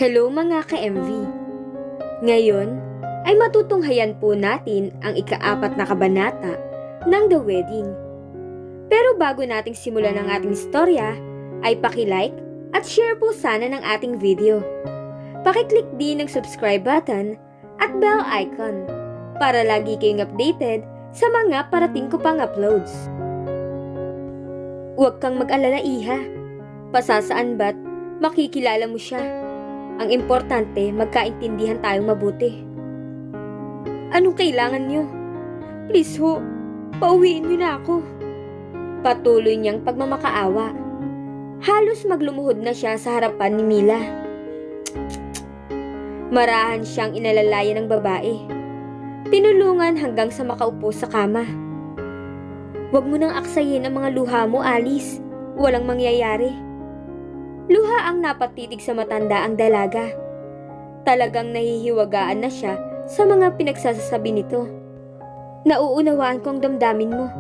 Hello mga ka-MV! Ngayon ay matutunghayan po natin ang ika-4 na kabanata ng The Wedding. Pero bago nating simulan ang ating istorya, ay paki-like at share po sana ng ating video. Paki-click din ng subscribe button at bell icon para lagi kayong updated sa mga parating ko pang uploads. Huwag kang mag-alala, Iha. Pasasaan ba't makikilala mo siya. Ang importante, magkaintindihan tayong mabuti. Anong kailangan niyo? Please ho, pauwiin niyo na ako. Patuloy niyang pagmamakaawa. Halos maglumuhod na siya sa harapan ni Mila. Marahan siyang inalalayan ng babae. Tinulungan hanggang sa makaupo sa kama. Huwag mo nang aksayin ang mga luha mo, Alice. Walang mangyayari. Luha ang napatitig sa matanda ang dalaga. Talagang nahihiwagaan na siya sa mga pinagsasabi nito. Nauunawaan ko ang damdamin mo,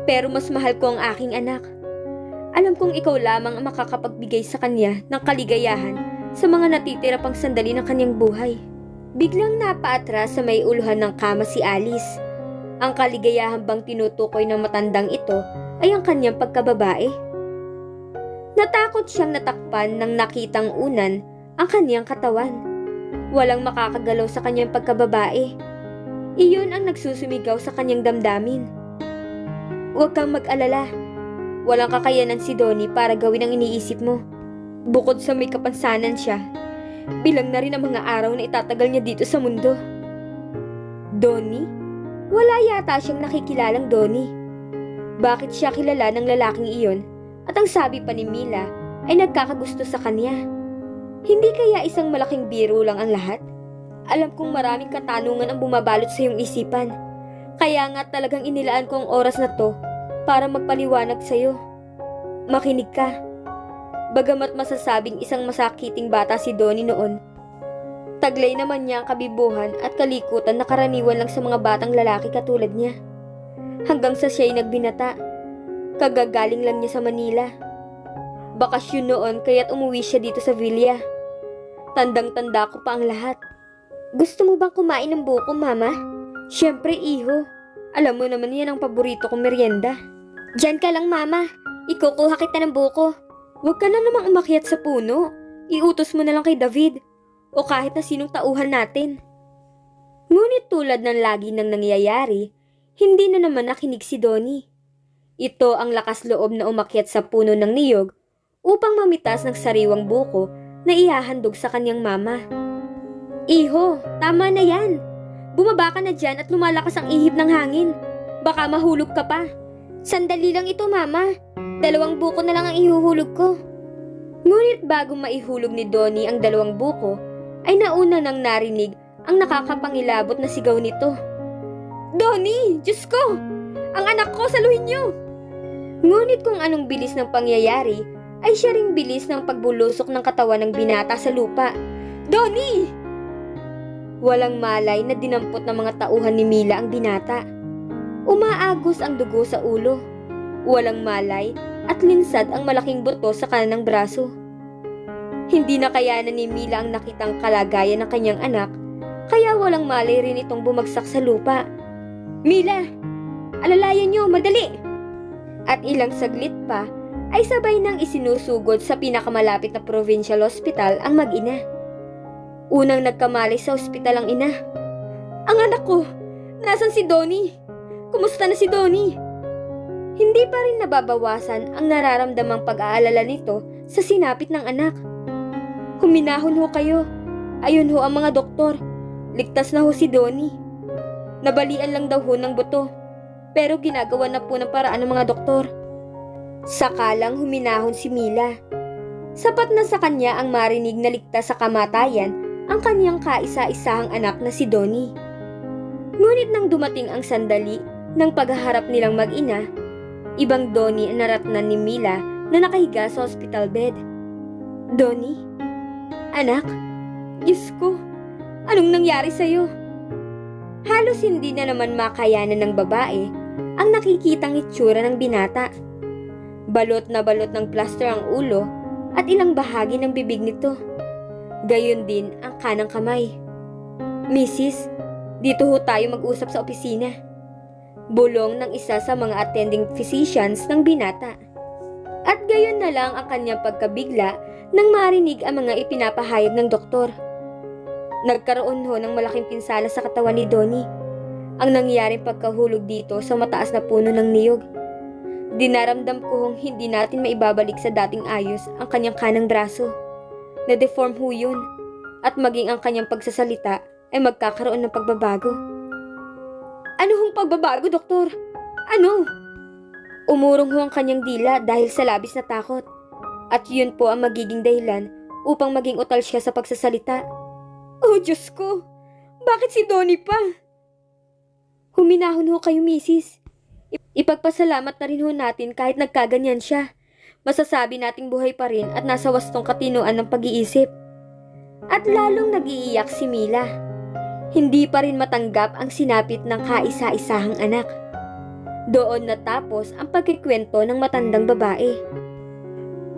pero mas mahal ko ang aking anak. Alam kong ikaw lamang ang makakapagbigay sa kanya ng kaligayahan sa mga natitira pang sandali ng kanyang buhay. Biglang napaatras sa may uluhan ng kama si Alice. Ang kaligayahan bang tinutukoy ng matandang ito ay ang kanyang pagkababae. Natakot siyang natakpan nang nakitang unan ang kanyang katawan. Walang makakagalaw sa kanyang pagkababae. Iyon ang nagsusumigaw sa kanyang damdamin. Huwag kang mag-alala. Walang kakayanan si Donnie para gawin ang iniisip mo. Bukod sa may kapansanan siya, bilang na rin ang mga araw na itatagal niya dito sa mundo. Donnie? Wala yata siyang nakikilalang Donnie. Bakit siya kilala ng lalaking iyon? At ang sabi pa ni Mila ay nagkakagusto sa kanya. Hindi kaya isang malaking biro lang ang lahat? Alam kong maraming katanungan ang bumabalot sa iyong isipan. Kaya nga talagang inilaan ko ang oras na to para magpaliwanag sa iyo. Makinig ka. Bagamat masasabing isang masakiting bata si Donnie noon, taglay naman niya ang kabibuhan at kalikutan na karaniwan lang sa mga batang lalaki katulad niya. Hanggang sa siya'y nagbinata. Kagagaling lang niya sa Manila. Bakasyon noon kaya't umuwi siya dito sa Villa. Tandang-tanda ko pa ang lahat. Gusto mo bang kumain ng buko, Mama? Siyempre, Iho. Alam mo naman yan ang paborito kong merienda. Diyan ka lang, Mama. Ikukuha kita ng buko. Huwag ka na namang umakyat sa puno. Iutos mo na lang kay David. O kahit na sinong tauhan natin. Ngunit tulad ng lagi nang nangyayari, hindi na naman nakinig si Donnie. Ito ang lakas loob na umakyat sa puno ng niyog upang mamitas ng sariwang buko na ihahandog sa kanyang mama. Iho, tama na yan. Bumaba ka na dyan at lumalakas ang ihip ng hangin. Baka mahulog ka pa. Sandali lang ito, Mama. 2 buko na lang ang ihuhulog ko. Ngunit bago maihulog ni Donnie ang 2 buko, ay nauna nang narinig ang nakakapangilabot na sigaw nito. Donnie! Diyos ko! Ang anak ko, saluhin niyo! Ngunit kung anong bilis ng pangyayari, ay siya ring bilis ng pagbulusok ng katawan ng binata sa lupa. Donnie! Walang malay na dinampot ng mga tauhan ni Mila ang binata. Umaagos ang dugo sa ulo. Walang malay at linsad ang malaking buto sa kanang braso. Hindi na kayanan ni Mila ang nakitang kalagayan ng kanyang anak, kaya walang malay rin itong bumagsak sa lupa. Mila! Alalayan niyo, madali! At ilang saglit pa, ay sabay nang isinusugod sa pinakamalapit na provincial hospital ang mag-ina. Unang nagkamali sa ospital ang ina. Ang anak ko! Nasaan si Donnie? Kumusta na si Donnie? Hindi pa rin nababawasan ang nararamdamang pag-aalala nito sa sinapit ng anak. Huminahon ho kayo. Ayun ho ang mga doktor. Ligtas na ho si Donnie. Nabalian lang daw ho ng buto. Pero ginagawa na po ng paraan ng mga doktor. Sakalang huminahon si Mila. Sapat na sa kanya ang marinig na ligtas sa kamatayan ang kanyang kaisa-isahang anak na si Donnie. Ngunit nang dumating ang sandali ng paghaharap nilang mag-ina, ibang Donnie ang naratnan ni Mila na nakahiga sa hospital bed. Donnie? Anak? Diyos ko, anong nangyari sa'yo? Halos hindi na naman makayanan ng babae ang nakikitang itsura ng binata. Balot na balot ng plaster ang ulo at ilang bahagi ng bibig nito. Gayon din ang kanang kamay. Mrs., dito ho tayo mag-usap sa opisina. Bulong ng isa sa mga attending physicians ng binata. At gayon na lang ang kanyang pagkabigla nang marinig ang mga ipinapahayag ng doktor. Nagkaroon ho ng malaking pinsala sa katawan ni Donnie. Ang nangyaring pagkahulog dito sa mataas na puno ng niyog. Dinaramdam ko hong hindi natin maibabalik sa dating ayos ang kanyang kanang braso. Na-deform ho yun. At maging ang kanyang pagsasalita ay magkakaroon ng pagbabago. Ano hong pagbabago, doktor? Ano? Umurong ho ang kanyang dila dahil sa labis na takot. At yun po ang magiging dahilan upang maging utal siya sa pagsasalita. Oh, Diyos ko! Bakit si Donnie pa? Huminahon ho kayo, misis. Ipagpasalamat na rin ho natin kahit nagkaganyan siya. Masasabi nating buhay pa rin at nasa wastong katinoan ng pag-iisip. At lalong nag-iiyak si Mila. Hindi pa rin matanggap ang sinapit ng kaisa-isahang anak. Doon natapos ang pagkikwento ng matandang babae.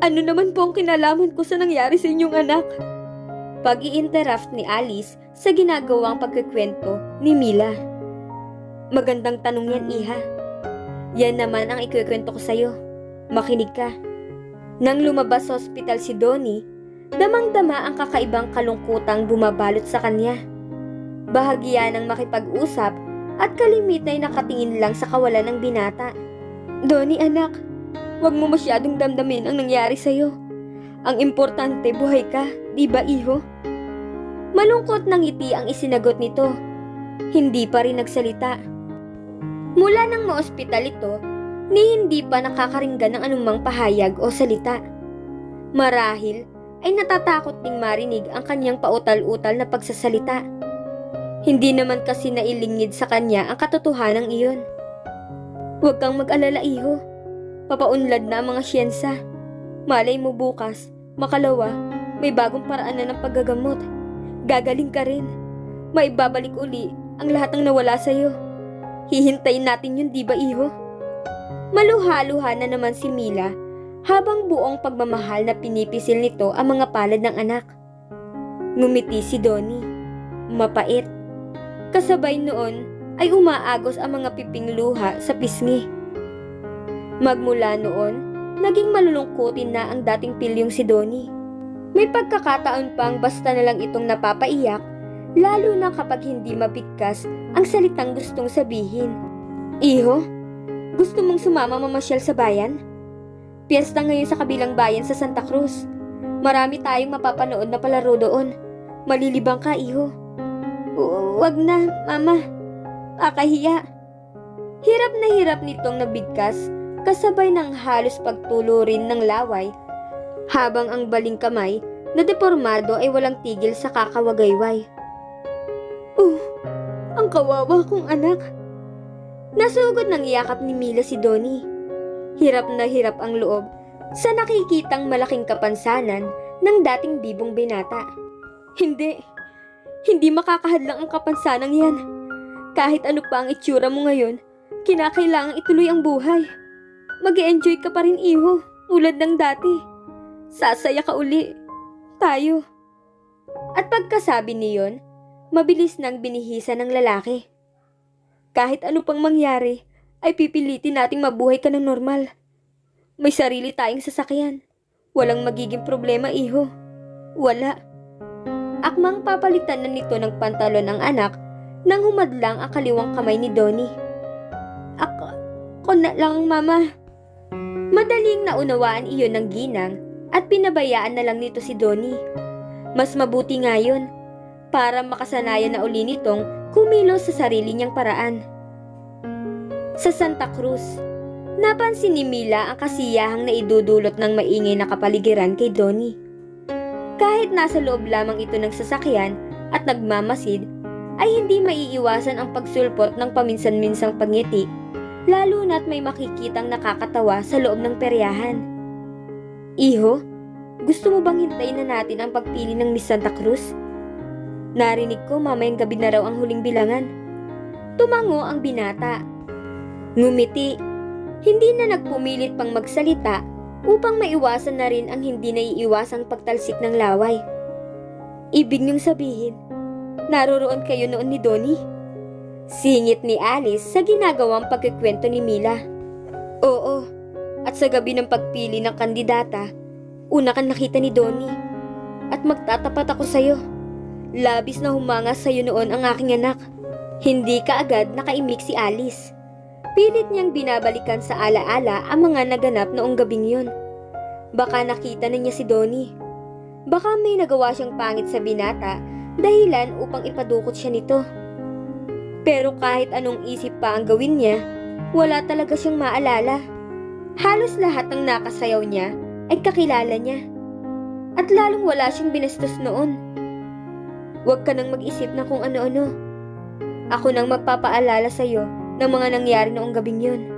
Ano naman po ang kinalaman ko sa nangyari sa inyong anak? Pag-i-interrupt ni Alice sa ginagawang pagkikwento ni Mila. Magandang tanong yan, Iha. Yan naman ang ikikwento ko sa'yo. Makinig ka. Nang lumabas sa ospital si Donnie, damang-dama ang kakaibang kalungkutang bumabalot sa kanya. Bahagya ng makipag-usap at kalimit na nakatingin lang sa kawalan ng binata. Donnie, anak, huwag mo masyadong damdamin ang nangyari sa'yo. Ang importante, buhay ka, di ba, iho? Malungkot ng ngiti ang isinagot nito. Hindi pa rin nagsalita. Mula nang maospital ito, ni hindi pa nakakaringgan ng anumang pahayag o salita. Marahil ay natatakot ding marinig ang kanyang pautal-utal na pagsasalita. Hindi naman kasi nailingid sa kanya ang katotohanan iyon. Huwag kang mag-alala, iho. Papaunlad na ang mga siyensa. Malay mo bukas, makalawa, may bagong paraan na ng paggagamot. Gagaling ka rin. Maibabalik uli ang lahat ng nawala sa'yo. Hihintayin natin yun, di ba, iho? Maluha-luha na naman si Mila habang buong pagmamahal na pinipisil nito ang mga palad ng anak. Ngumiti si Donnie. Mapait. Kasabay noon ay umaagos ang mga piping luha sa pisngi. Magmula noon, naging malulungkutin na ang dating pilyong si Donnie. May pagkakataon pang basta na lang itong napapaiyak, lalo na kapag hindi mabigkas ang salitang gustong sabihin. Iho, gusto mong sumama mamasyal sa bayan? Piyesta ngayon sa kabilang bayan sa Santa Cruz. Marami tayong mapapanood na palaro doon. Malilibang ka, iho. Wag na, mama. Akahiya. Hirap na hirap nitong nabigkas, kasabay ng halos pagtulurin ng laway, habang ang baling kamay na depormado ay walang tigil sa kakawagayway. Ang kawawa kong anak. Nasugod ng yakap ni Mila si Donnie. Hirap na hirap ang loob sa nakikitang malaking kapansanan ng dating bibong binata. Hindi makakahadlang ang kapansanang yan. Kahit ano pa ang itsura mo ngayon, kinakailangang ituloy ang buhay. Mag-e-enjoy ka pa rin, iho, tulad ng dati. Sasaya ka uli. Tayo. At pagkasabi niyon, mabilis nang binihisa ng lalaki. Kahit ano pang mangyari, ay pipilitin nating mabuhay ka ng normal. May sarili tayong sasakyan. Walang magiging problema, iho. Wala. Akmang papalitan na nito ng pantalon ang anak nang humadlang ang kaliwang kamay ni Donnie. Ako na lang, mama. Madaling naunawaan iyon ng ginang at pinabayaan na lang nito si Donnie. Mas mabuti nga yun, para makasanayan na uli nitong kumilos sa sarili niyang paraan. Sa Santa Cruz, napansin ni Mila ang kasiyahang naidudulot ng maingay na kapaligiran kay Donnie. Kahit nasa loob lamang ito ng sasakyan at nagmamasid, ay hindi maiiwasan ang pagsulpot ng paminsan-minsang pangiti, lalo na't may makikitang nakakatawa sa loob ng peryahan. Iho, gusto mo bang hintayin na natin ang pagpili ng Miss Santa Cruz? Narinig ko mamayang gabi na raw ang huling bilangan. Tumango ang binata. Ngumiti. Hindi na nagpumilit pang magsalita upang maiwasan na rin ang hindi naiiwasang pagtalsik ng laway. Ibig niyong sabihin, naroroon kayo noon ni Donnie? Singit ni Alice sa ginagawang pagkikwento ni Mila. Oo, at sa gabi ng pagpili ng kandidata, una kang nakita ni Donnie. At magtatapat ako sa'yo. Labis na humanga sa'yo noon ang aking anak. Hindi kaagad nakaimik si Alice. Pilit niyang binabalikan sa alaala ang mga naganap noong gabing yun. Baka nakita na niya si Donnie. Baka may nagawa siyang pangit sa binata dahilan upang ipadukot siya nito. Pero kahit anong isip pa ang gawin niya, wala talaga siyang maalala. Halos lahat ng nakasayaw niya ay kakilala niya. At lalong wala siyang binastos noon. Huwag ka nang mag-isip na kung ano-ano. Ako nang magpapaalala sa'yo ng mga nangyari noong gabing yun.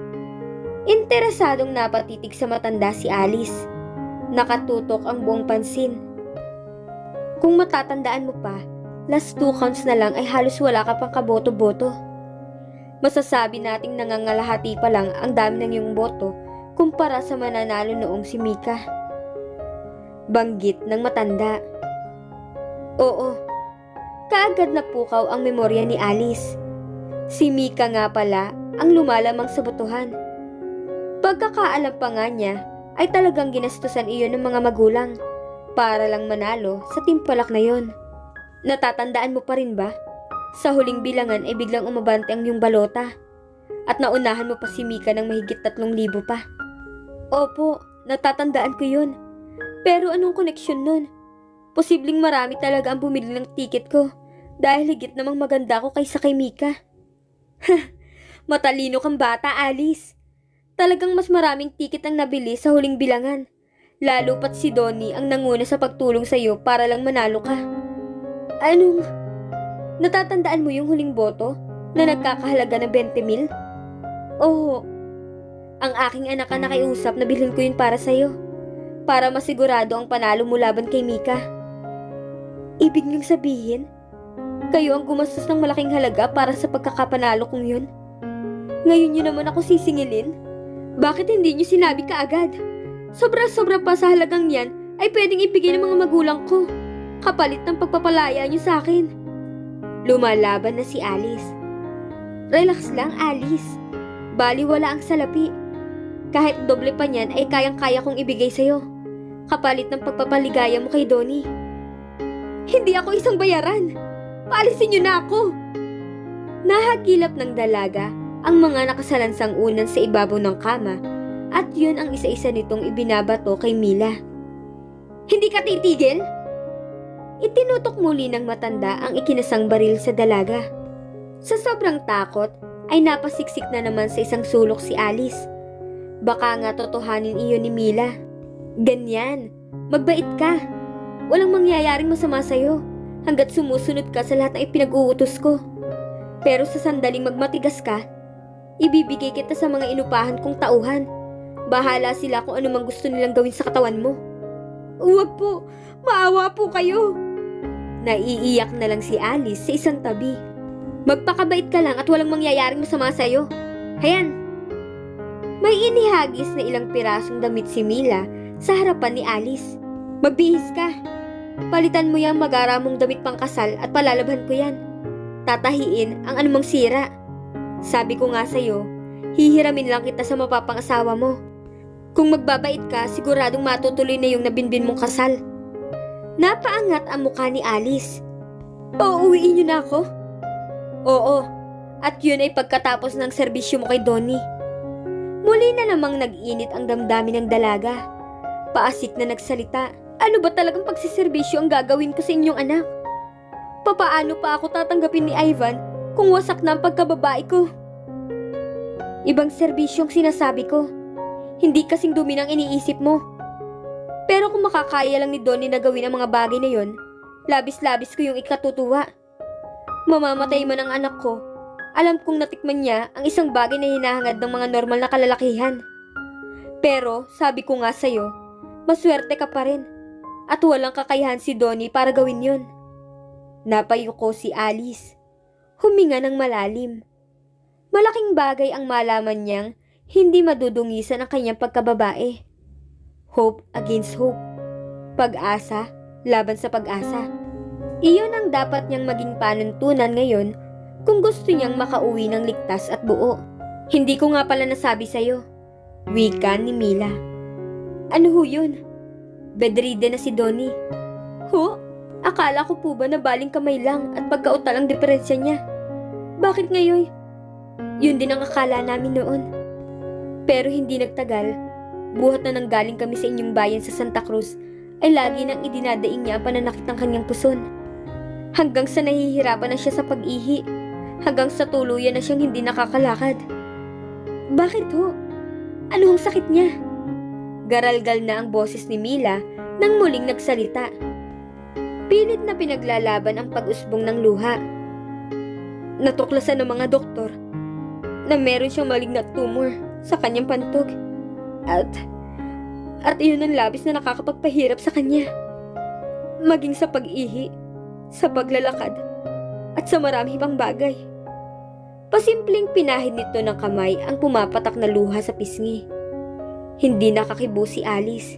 Interesadong napatitig sa matanda si Alice. Nakatutok ang buong pansin. Kung matatandaan mo pa, last 2 counts na lang ay halos wala ka pang kaboto-boto. Masasabi nating nangangalahati pa lang ang dami ng iyong boto kumpara sa mananalo noong si Mika. Banggit ng matanda. Oo, kaagad napukaw ang memorya ni Alice. Si Mika nga pala ang lumalamang sa botohan. Pagkakaalam pa nga niya ay talagang ginastusan iyon ng mga magulang para lang manalo sa timpalak na yon. Natatandaan mo pa rin ba? Sa huling bilangan ay biglang umabante ang iyong balota at naunahan mo pa si Mika ng mahigit 3,000 pa. Opo, natatandaan ko yun. Pero anong koneksyon nun? Posibleng marami talaga ang bumili ng tiket ko dahil higit namang maganda ko kaysa kay Mika. Matalino kang bata, Alice. Talagang mas maraming tiket ang nabili sa huling bilangan. Lalo pat si Donnie ang nanguna sa pagtulong sa iyo para lang manalo ka. Anong? Natatandaan mo yung huling boto na nagkakahalaga ng 20,000? Oo. Ang aking anak ang nakiusap na bilhin ko yun para sa'yo. Para masigurado ang panalo mo laban kay Mika. Ibig niyong sabihin, kayo ang gumastos ng malaking halaga para sa pagkakapanalo kong yun? Ngayon niyo naman ako sisingilin? Bakit hindi niyo sinabi kaagad? Sobra-sobra pa sa halagang yan ay pwedeng ibigay ng mga magulang ko. Kapalit ng pagpapalaya niyo sa akin. Lumalaban na si Alice. Relax lang, Alice. Baliwala ang salapi. Kahit doble pa niyan ay kayang-kaya kong ibigay sa'yo. Kapalit ng pagpapaligaya mo kay Donnie. Hindi ako isang bayaran. Paalisin niyo na ako. Nahagilap ng dalaga ang mga nakasalansang unan sa ibabaw ng kama at yun ang isa-isa nitong ibinabato kay Mila. Hindi ka titigil? Itinutok muli ng matanda ang ikinasang baril sa dalaga. Sa sobrang takot ay napasiksik na naman sa isang sulok si Alice. Baka nga totohanin iyon ni Mila. Ganyan, magbait ka. Walang mangyayaring masama sa'yo hanggat sumusunod ka sa lahat ng ipinag-uutos ko. Pero sa sandaling magmatigas ka, ibibigay kita sa mga inupahan kong tauhan. Bahala sila kung ano mang gusto nilang gawin sa katawan mo. Huwag po, maawa po kayo. Naiiyak na lang si Alice sa isang tabi. Magpakabait ka lang at walang mangyayaring masama sa'yo. Hayan. May inihagis na ilang pirasong damit si Mila sa harapan ni Alice. Magbihis ka. Palitan mo yung mag-aramong damit pang kasal at palalabhan ko yan. Tatahiin ang anumang sira. Sabi ko nga sa'yo, hihiramin lang kita sa mapapangasawa mo. Kung magbabait ka, siguradong matutuloy na yung nabinbin mong kasal. Napaangat ang mukha ni Alice. Uuwiin niyo na ako? Oo, at yun ay pagkatapos ng serbisyo mo kay Donnie. Muli na namang nag-init ang damdamin ng dalaga. Paasik na nagsalita. Ano ba talagang pagsiservisyo ang gagawin ko sa inyong anak? Papaano pa ako tatanggapin ni Ivan kung wasak na ang pagkababae ko? Ibang serbisyong sinasabi ko. Hindi kasing dumi ng iniisip mo. Pero kung makakaya lang ni Donnie na gawin ang mga bagay na yon, labis-labis ko yung ikatutuwa. Mamamatay man ang anak ko, alam kong natikman niya ang isang bagay na hinahangad ng mga normal na kalalakihan. Pero sabi ko nga sa'yo, maswerte ka pa rin. At walang kakayahan si Donnie para gawin yon. Napayuko si Alice. Huminga ng malalim. Malaking bagay ang malaman niyang hindi madudungisan ang kanyang pagkababae. Hope against hope. Pag-asa laban sa pag-asa. Iyon ang dapat niyang maging panuntunan ngayon kung gusto niyang makauwi ng ligtas at buo. Hindi ko nga pala nasabi sa'yo, wika ni Mila. Ano ho yun? Bedridden na si Donnie. Ho? Akala ko po ba na baling kamay lang at pagkautal ang diferensya niya? Bakit ngayon? Yun din ang akala namin noon. Pero hindi nagtagal, buhat na nanggaling kami sa inyong bayan sa Santa Cruz, ay lagi nang idinadaing niya ang pananakit ng kanyang puson. Hanggang sa nahihirapan na siya sa pag-ihi, hanggang sa tuluyan na siyang hindi nakakalakad. Bakit ho? Ano ang sakit niya? Garalgal na ang boses ni Mila nang muling nagsalita. Pilit na pinaglalaban ang pag-usbong ng luha. Natuklasan ng mga doktor na meron siyang malignant tumor sa kanyang pantog. At iyon ang labis na nakakapagpahirap sa kanya. Maging sa pag-ihi, sa paglalakad, at sa marami pang bagay. Pasimpleng pinahid nito ng kamay ang pumapatak na luha sa pisngi. Hindi nakakibo si Alice.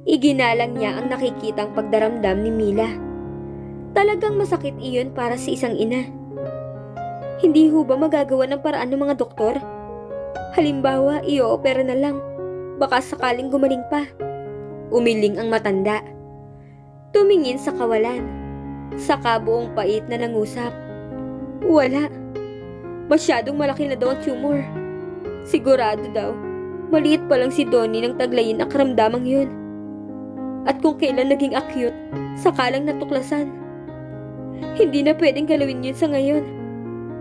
Iginalang niya ang nakikitang pagdaramdam ni Mila. Talagang masakit iyon para sa isang ina. Hindi ho ba magagawa ng paraan ng mga doktor? Halimbawa, i-opera na lang. Baka sakaling gumaling pa. Umiling ang matanda. Tumingin sa kawalan. Saka buong pait na nangusap. Wala. Masyadong malaki na daw ang tumor. Sigurado daw, maliit pa lang si Donnie nang taglayin ang karamdamang yun. At kung kailan naging acute, sakalang natuklasan. Hindi na pwedeng galawin yun sa ngayon.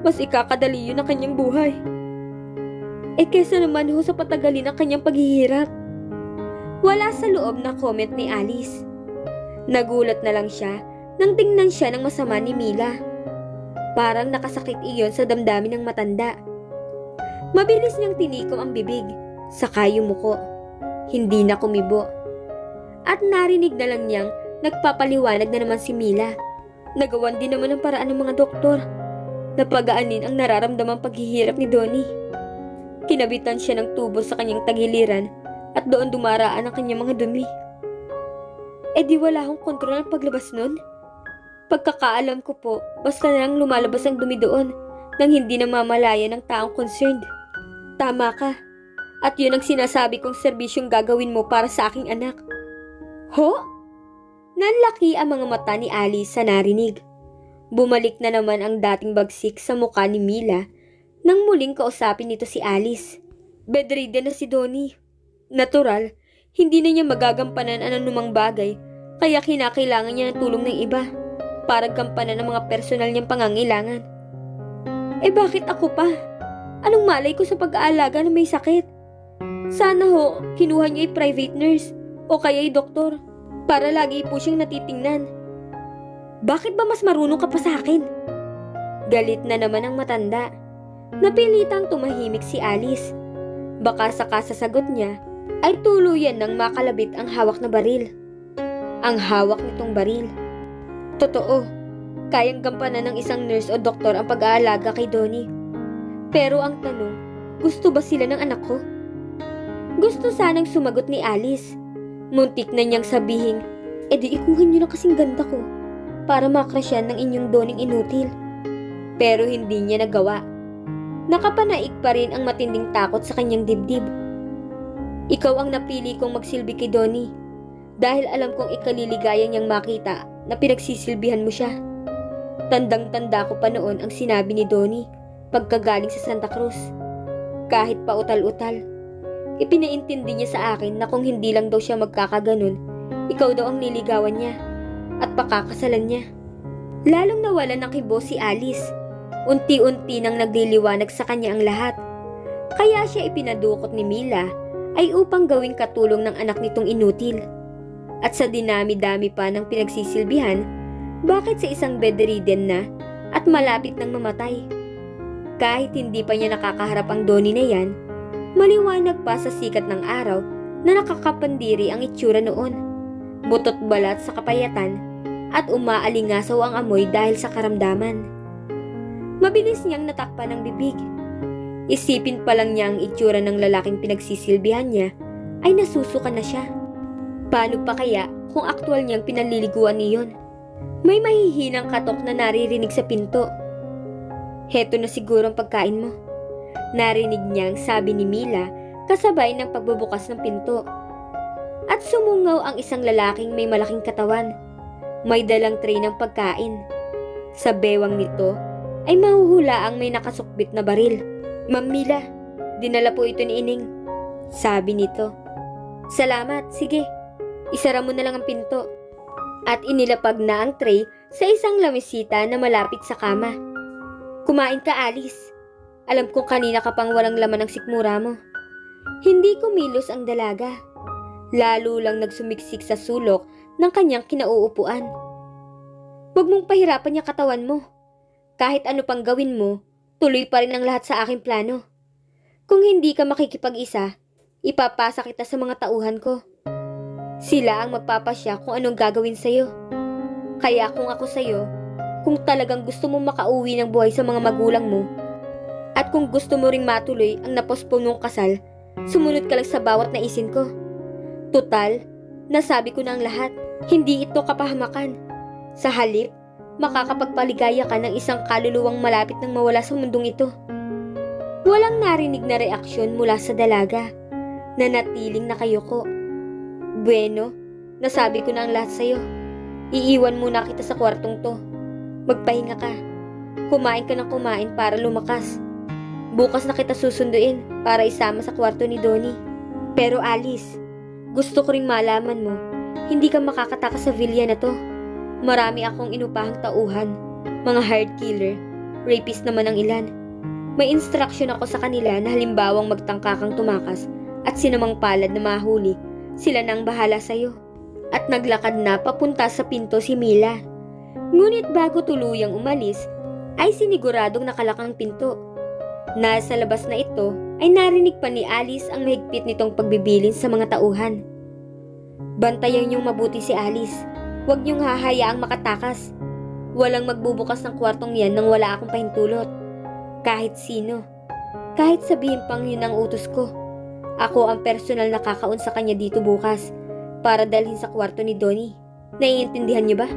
Mas ikakadali yun ang kanyang buhay. Kesa naman ho sa patagalin ang kanyang paghihirap. Wala sa loob na comment ni Alice. Nagulat na lang siya nang tingnan siya ng masama ni Mila. Parang nakasakit iyon sa damdamin ng matanda. Mabilis niyang tinikom ang bibig, saka yumuko. Hindi na kumibo. At narinig na lang niyang nagpapaliwanag na naman si Mila. Nagawan din naman ang paraan ng mga doktor. Napagaanin ang nararamdamang paghihirap ni Donnie. Kinabitan siya ng tubo sa kanyang tagiliran at doon dumaraan ang kanyang mga dumi. Di wala akong kontrol ang paglabas nun. Pagkakaalam ko po, basta na lang lumalabas ang dumi doon nang hindi namamalaya ng taong concerned. Tama ka. At yun ang sinasabi kong serbisyong gagawin mo para sa aking anak. Ho? Nanlaki ang mga mata ni Alice sa narinig. Bumalik na naman ang dating bagsik sa mukha ni Mila nang muling kausapin nito si Alice. Bedridden na si Donnie. Natural, hindi na niya magagampanan ang anumang bagay, kaya kinakailangan niya ng tulong ng iba para gampanan ang mga personal niyang pangangailangan. Bakit ako pa? Anong malay ko sa pag-aalaga na may sakit? Sana ho, kinuha niyo ay private nurse o kaya ay doktor para lagi po siyang natitingnan. Bakit ba mas marunong ka pa sa akin? Galit na naman ang matanda. Napilitang tumahimik si Alice. Baka sa kasasagot niya ay tuluyan nang makalabit ang hawak na baril. Ang hawak nitong baril. Totoo, kayang gampanan ng isang nurse o doktor ang pag-aalaga kay Donnie. Pero ang tanong, gusto ba sila ng anak ko? Gusto sanang sumagot ni Alice. Muntik na niyang sabihin, di ikuhan niyo na kasing ganda ko para makrasyan ng inyong Donning inutil. Pero hindi niya nagawa. Nakapanaig pa rin ang matinding takot sa kanyang dibdib. Ikaw ang napili kong magsilbi kay Donnie dahil alam kong ikaliligaya niyang makita na pinagsisilbihan mo siya. Tandang-tanda ko pa noon ang sinabi ni Donnie pagkagaling sa Santa Cruz. Kahit pa utal-utal, ipinaintindi niya sa akin na kung hindi lang daw siya magkakaganon, ikaw daw ang niligawan niya at pakakasalan niya. Lalong nawalan ng kibo si Alice. Unti-unti nang nagliliwanag sa kanya ang lahat. Kaya siya ipinadukot ni Mila ay upang gawing katulong ng anak nitong inutil. At sa dinami-dami pa ng pinagsisilbihan, bakit sa isang bedridden na at malapit nang mamatay? Kahit hindi pa niya nakakaharap ang Donnie na yan, maliwanag pa sa sikat ng araw na nakakapandiri ang itsura noon. Butot balat sa kapayatan at umaalingasaw ang amoy dahil sa karamdaman. Mabilis niyang natakpan ang bibig. Isipin pa lang niya ang itsura ng lalaking pinagsisilbihan niya ay nasusuka na siya. Paano pa kaya kung aktwal niyang pinaliliguan niyon? May mahihinang katok na naririnig sa pinto. Heto na siguro ang pagkain mo. Narinig niyang sabi ni Mila kasabay ng pagbubukas ng pinto. At sumungaw ang isang lalaking may malaking katawan. May dalang tray ng pagkain. Sa bewang nito ay mahuhula ang may nakasukbit na baril. Ma'am Mila, dinala po ito ni Ining. Sabi nito. Salamat, sige. Isara mo na lang ang pinto. At inilapag na ang tray sa isang lamisita na malapit sa kama. Kumain ka, Alice. Alam kong kanina ka pang walang laman ng sikmura mo. Hindi kumilos ang dalaga. Lalo lang nagsumiksik sa sulok ng kanyang kinauupuan. Huwag mong pahirapan niya katawan mo. Kahit ano pang gawin mo, tuloy pa rin ang lahat sa aking plano. Kung hindi ka makikipag-isa, ipapasa kita sa mga tauhan ko. Sila ang magpapasya kung anong gagawin sa'yo. Kaya kung ako sa'yo, kung talagang gusto mong makauwi ng buhay sa mga magulang mo, at kung gusto mo ring matuloy ang napospone mong kasal, sumunod ka lang sa bawat naisin ko. Tutal, nasabi ko na ang lahat. Hindi ito kapahamakan. Sa halip, makakapagpaligaya ka ng isang kaluluwang malapit nang mawala sa mundong ito. Walang narinig na reaksyon mula sa dalaga. Nanatiling nakayuko. Bueno, nasabi ko na ang lahat sa'yo. Iiwan muna kita sa kwartong to. Magpahinga ka. Kumain ka ng kumain para lumakas. Bukas na kita susunduin para isama sa kwarto ni Donnie. Pero Alice, gusto ko ring malaman mo, hindi ka makakatakas sa villa na to. Marami akong inupahang tauhan, mga hired killer, rapist naman ang ilan. May instruction ako sa kanila na halimbawang magtangka kang tumakas at sinamang palad na mahuli, sila nang bahala sa'yo. At naglakad na papunta sa pinto si Mila. Ngunit bago tuluyang umalis, ay siniguradong nakalakang pinto. Nasa labas na ito ay narinig pa ni Alice ang mahigpit nitong pagbibilin sa mga tauhan. Bantayan niyong mabuti si Alice. Huwag niyong hahayaang makatakas. Walang magbubukas ng kwartong yan nang wala akong pahintulot. Kahit sino. Kahit sabihin pang yun ang utos ko. Ako ang personal na kakaon sa kanya dito bukas para dalhin sa kwarto ni Donnie. Naiintindihan niyo ba?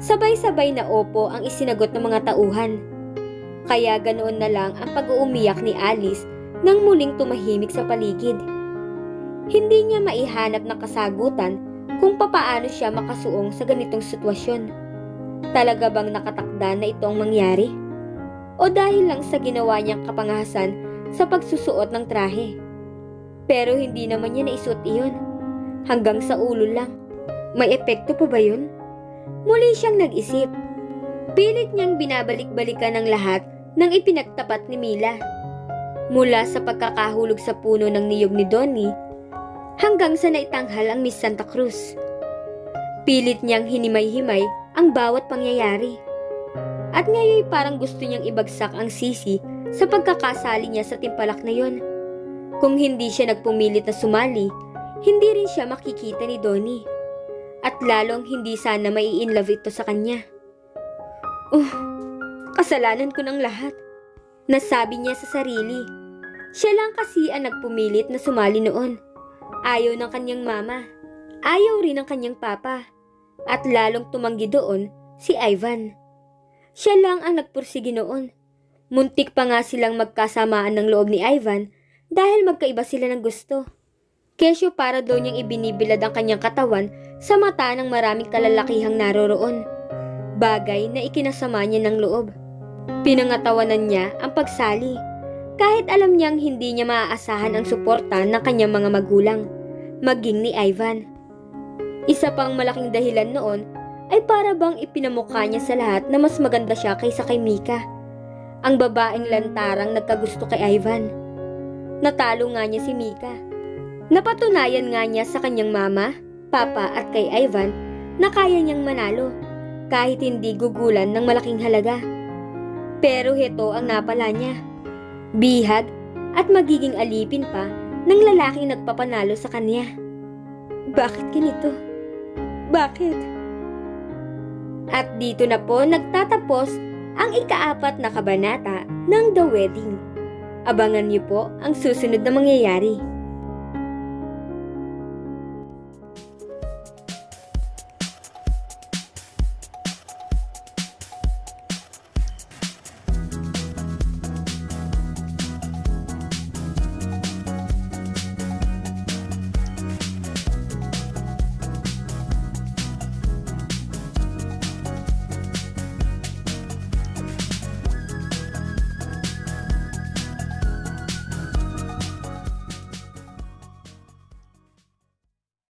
Sabay-sabay na opo ang isinagot ng mga tauhan. Kaya ganoon na lang ang pag-uumiyak ni Alice nang muling tumahimik sa paligid. Hindi niya maihanap ng kasagutan kung papaano siya makasuong sa ganitong sitwasyon. Talaga bang nakatakda na ito ang mangyari? O dahil lang sa ginawa niyang kapangahasan sa pagsusuot ng trahe? Pero hindi naman niya naisuot iyon. Hanggang sa ulo lang. May epekto pa ba yun? Muli siyang nag-isip. Pilit niyang binabalik-balikan ang lahat ng ipinagtapat ni Mila. Mula sa pagkakahulog sa puno ng niyog ni Donnie hanggang sa naitanghal ang Miss Santa Cruz. Pilit niyang hinimay-himay ang bawat pangyayari. At ngayon parang gusto niyang ibagsak ang sisi sa pagkakasali niya sa timpalak na yon. Kung hindi siya nagpumilit na sumali, hindi rin siya makikita ni Donnie. At lalong hindi sana mai-inlove ito sa kanya. Kasalanan ko ng lahat. Nasabi niya sa sarili. Siya lang kasi ang nagpumilit na sumali noon. Ayaw ng kanyang mama. Ayaw rin ng kanyang papa. At lalong tumanggi doon si Ivan. Siya lang ang nagpursige noon. Muntik pa nga silang magkasamaan ng loob ni Ivan dahil magkaiba sila ng gusto. Kesyo para daw niyang ibinibilad ang kanyang katawan sa mata ng maraming kalalakihang naroroon. Bagay na ikinasama niya ng loob. Pinangatawanan niya ang pagsali. Kahit alam niyang hindi niya maaasahan ang suporta ng kanyang mga magulang, maging ni Ivan. Isa pang malaking dahilan noon ay para bang ipinamukha niya sa lahat na mas maganda siya kaysa kay Mika, ang babaeng lantarang nagkagusto kay Ivan. Natalo nga niya si Mika. Napatunayan nga niya sa kanyang mama, papa at kay Ivan na kaya niyang manalo kahit hindi gugulan ng malaking halaga. Pero heto ang napala niya. Bihag at magiging alipin pa ng lalaking nagpapanalo sa kanya. Bakit ganito? Bakit? At dito na po nagtatapos ang ika-4 na kabanata ng The Wedding. Abangan niyo po ang susunod na mangyayari.